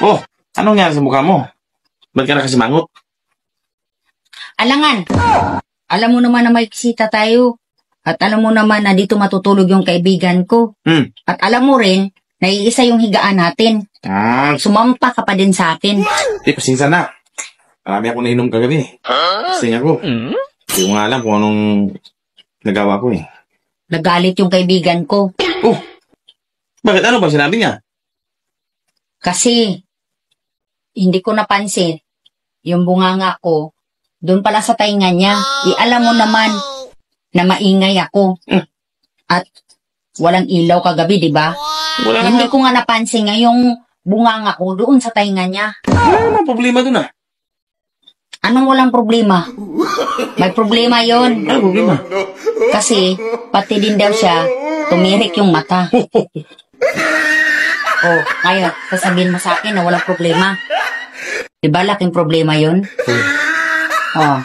Oh, anong nangyari sa mukha mo? Ba't ka nakasimangot? Alangan, alam mo naman na may kisita tayo. At alam mo naman na dito matutulog yung kaibigan ko. At alam mo rin, na iisa yung higaan natin. Sumampa ka pa din sa akin. Pasensya na. Marami ako nainom kagabi. Kasing ako. Hindi ko nga alam kung anong nagawa ko eh. Nagalit yung kaibigan ko. Oh, bakit? Ano ba sinabi niya? Kasi, hindi ko napansin, yung bunganga ko, doon pala sa tainga niya. Alam mo naman, na maingay ako. At walang ilaw kagabi, di ba? Hindi ko nga napansin nga yung bunganga ko doon sa tainga niya. Wala naman problema doon ah. Anong walang problema? May problema yon. Ano problema? Kasi, pati din daw siya, tumirik yung mata. Oh, ngayon, sasabihin mo sa akin na walang problema. Diba laking problema yon? Oh.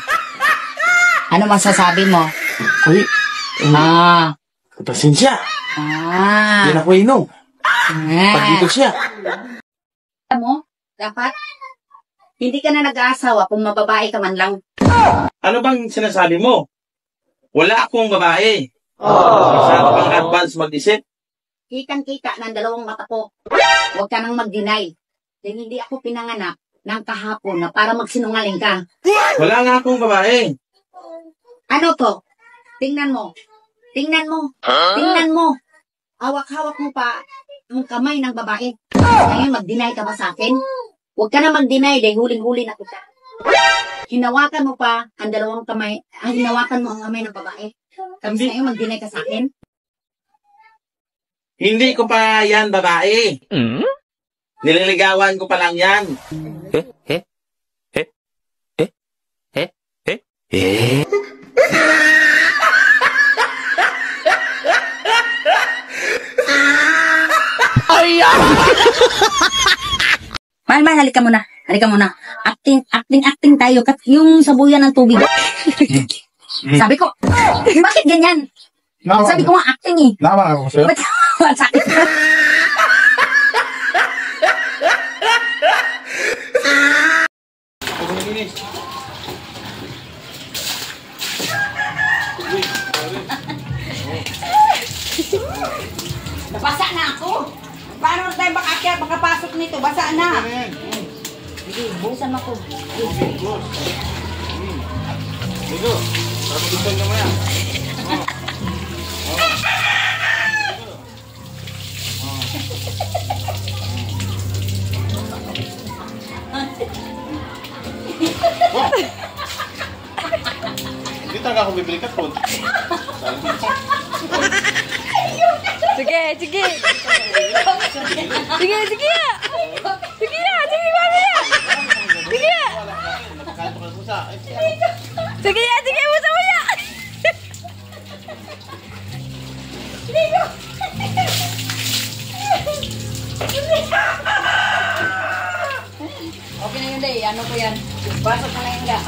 Ano masasabi mo? Uy, pasensya. Yan ako inom. Pag dito siya. Alam mo, dapat, hindi ka na nag-aasawa kung mababae ka man lang. Ano bang sinasabi mo? Wala akong babae. Masyado kang advance mag-isip. Kitang-kita ng dalawang mata ko. Huwag ka nang mag-deny. Dahil hindi ako pinanganak ng kahapon na para magsinungaling ka. Wala nga akong babae. Ano to? Tingnan mo. Tingnan mo. Tingnan mo. Hawak-hawak mo pa ang kamay ng babae. Ngayon, mag-deny ka ba sa akin? Huwag ka na mag-deny dahil huling-huli na kita. Hinawakan mo pa ang dalawang kamay. Hinawakan mo ang kamay ng babae. Tapos ngayon, mag-deny ka sa akin? Hindi ko pa yan babae. Nililigawan ko pa lang yan. Mahal, halika muna. Halika muna. Acting tayo. Yung sabuyan ng tubig. Sabi ko, bakit ganyan? Sabi ko nga acting eh. Nawa ako sa'yo. Ba't sakit? Basa na ako. Paano tayo makapasok nito? Basa na. Sige, busan ako. Dito, para mag-gusto naman yan. Hindi talaga ako bibili ka po. Sige, sige. Sige, sige ya. Sige ya, sige mamaya. Sige ya. Sige ya, sige mo sa ya. Okay na yun, Day. Ano ko yan? Pasok na lang yan.